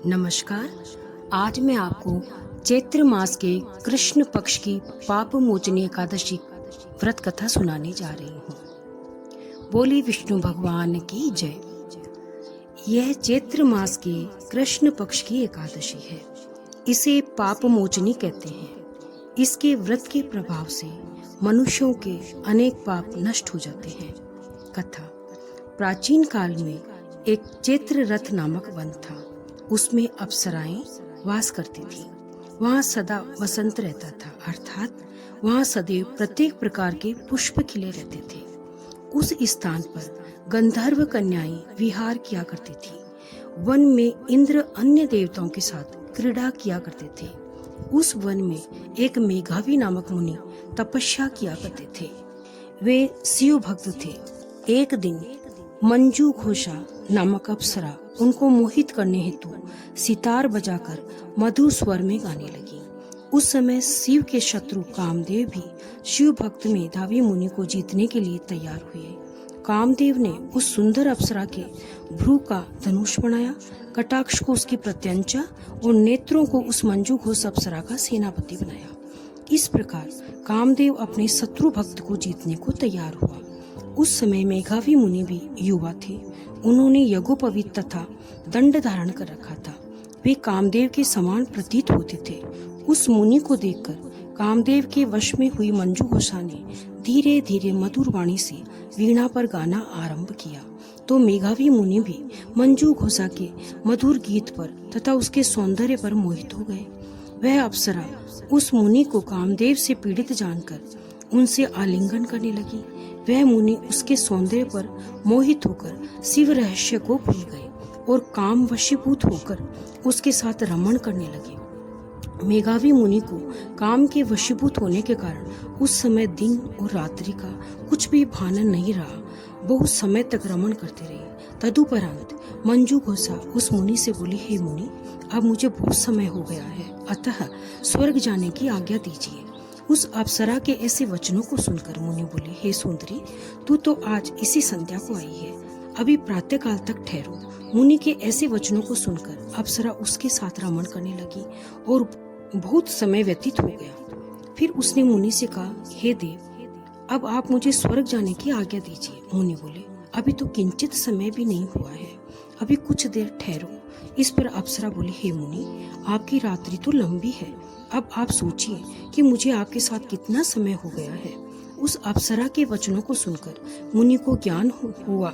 नमस्कार। आज मैं आपको चैत्र मास के कृष्ण पक्ष की पाप मोचनी एकादशी व्रत कथा सुनाने जा रही हूँ। बोली विष्णु भगवान की जय। यह चैत्र मास के कृष्ण पक्ष की एकादशी है। इसे पाप मोचनी कहते हैं। इसके व्रत के प्रभाव से मनुष्यों के अनेक पाप नष्ट हो जाते हैं। कथा। प्राचीन काल में एक चैत्र रथ नामक वन था। उसमें अप्सराएं वास करती थी। वहाँ सदा वसंत रहता था, अर्थात वहाँ सदैव प्रत्येक प्रकार के पुष्प खिले रहते थे। उस स्थान पर गंधर्व कन्याएं विहार किया करती थी। वन में इंद्र अन्य देवताओं के साथ क्रीड़ा किया करते थे। उस वन में एक मेघावी नामक मुनि तपस्या किया करते थे। वे शिव भक्त थे। एक दिन मंजू घोषा नामक अप्सरा उनको मोहित करने हेतु सितार बजाकर मधुर स्वर में गाने लगी। उस समय शिव के शत्रु कामदेव भी शिव भक्त मेधावी मुनि को जीतने के लिए तैयार हुए। कामदेव ने उस सुंदर अप्सरा के भ्रू का धनुष बनाया, कटाक्ष को उसकी प्रत्यंचा और नेत्रों को उस मंजू घोष अप्सरा का सेनापति बनाया। इस प्रकार कामदेव अपने शत्रु भक्त को जीतने को तैयार हुआ। उस समय मेघावी मुनि भी युवा थे। उन्होंने यज्ञोपवीत तथा दंड धारण कर रखा था। वे कामदेव के समान प्रतीत होते थे। उस मुनि को देखकर कामदेव के वश में हुई मंजू घोषा ने धीरे धीरे मधुर वाणी से वीणा पर गाना आरंभ किया। तो मेघावी मुनि भी मंजू घोषा के मधुर गीत पर तथा उसके सौंदर्य पर मोहित हो गए। वह अप्सरा उस मुनि को कामदेव से पीड़ित जानकर उनसे आलिंगन करने लगी। वह मुनि उसके सौंदर्य पर मोहित होकर शिव रहस्य को भूल गए और काम वशीभूत होकर उसके साथ रमण करने लगे। मेघावी मुनि को काम के वशीभूत होने के कारण उस समय दिन और रात्रि का कुछ भी भान नहीं रहा। बहुत समय तक रमण करते रहे। तदुपरांत मंजू घोषा उस मुनि से बोली, हे मुनि, अब मुझे बहुत समय हो गया है, अतः स्वर्ग जाने की आज्ञा दीजिए। उस अप्सरा के ऐसे वचनों को सुनकर मुनि बोले, हे सुंदरी, तू तो आज इसी संध्या को आई है, अभी प्रातः काल तक ठहरो। मुनि के ऐसे वचनों को सुनकर अप्सरा उसके साथ रमण करने लगी और बहुत समय व्यतीत हो गया। फिर उसने मुनि से कहा, हे देव, अब आप मुझे स्वर्ग जाने की आज्ञा दीजिए। मुनि बोले, अभी तो किंचित समय भी नहीं हुआ है, अभी कुछ देर ठहरो। इस पर अप्सरा बोली, हे मुनि, आपकी रात्रि तो लंबी है, अब आप सोचिए कि मुझे आपके साथ कितना समय हो गया है। उस अप्सरा के वचनों को सुनकर मुनि को ज्ञान हुआ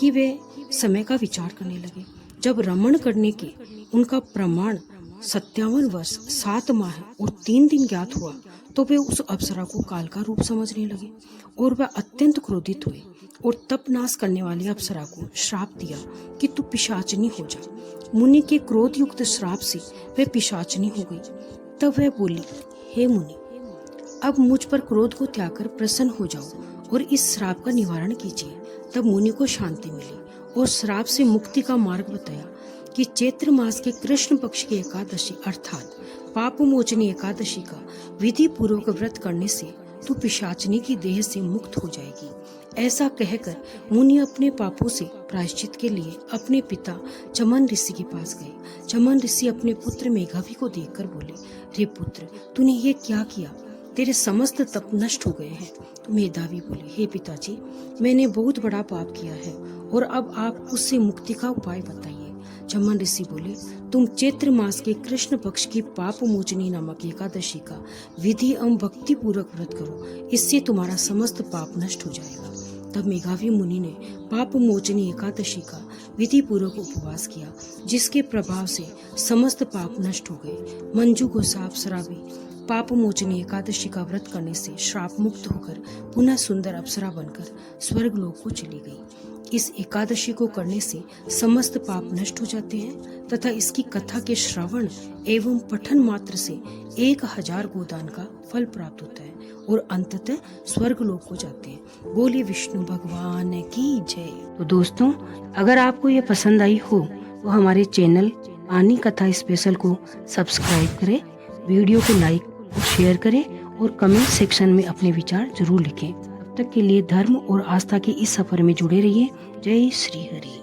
कि वे समय का विचार करने लगे। जब रमण करने के उनका प्रमाण 57 वर्ष 7 माह और 3 दिन ज्ञात हुआ, तो वे उस अप्सरा को काल का रूप समझने लगे और वह अत्यंत क्रोधित हुए और तप नाश करने वाली अप्सरा को श्राप दिया कि तू पिशाचनी हो जा। मुनि के क्रोध युक्त श्राप से वह पिशाचनी हो गई। तब वह बोली, हे मुनि, अब मुझ पर क्रोध को त्याग कर प्रसन्न हो जाओ और इस श्राप का निवारण कीजिए। तब मुनि को शांति मिली और श्राप से मुक्ति का मार्ग बताया कि चैत्र मास के कृष्ण पक्ष की एकादशी अर्थात पाप मोचनी एकादशी का विधि पूर्वक व्रत करने से तू पिशाचनी की देह से मुक्त हो जाएगी। ऐसा कहकर मुनि अपने पापों से प्रायश्चित के लिए अपने पिता चमन ऋषि के पास गए। चमन ऋषि अपने पुत्र मेघावी को देखकर बोले, रे पुत्र, तूने ये क्या किया? तेरे समस्त तप नष्ट हो गए हैं। तो मेधावी बोले, हे पिताजी, मैंने बहुत बड़ा पाप किया है और अब आप उससे मुक्ति का उपाय बताइए। चमन ऋषि बोले, तुम चैत्र मास के कृष्ण पक्ष की पाप मोचनी नामक एकादशी का विधि एवं भक्ति पूर्वक व्रत करो, इससे तुम्हारा समस्त पाप नष्ट हो जाएगा। तब मेघावी मुनि ने पाप मोचनी एकादशी का विधि पूर्वक उपवास किया, जिसके प्रभाव से समस्त पाप नष्ट हो गए। मंजू घोषा अप्सरा भी पाप मोचनी एकादशी का व्रत करने से श्राप मुक्त होकर पुनः सुंदर अप्सरा बनकर स्वर्ग लोक को चली गई। इस एकादशी को करने से समस्त पाप नष्ट हो जाते हैं तथा इसकी कथा के श्रवण एवं पठन मात्र से 1000 गोदान का फल प्राप्त होता है और अंततः स्वर्ग लोक को जाते हैं। बोले विष्णु भगवान की जय। तो दोस्तों, अगर आपको ये पसंद आई हो तो हमारे चैनल आनी कथा स्पेशल को सब्सक्राइब करें, वीडियो को लाइक और शेयर करें और कमेंट सेक्शन में अपने विचार जरूर लिखें। तब तक के लिए धर्म और आस्था के इस सफर में जुड़े रहिए। जय श्री हरि।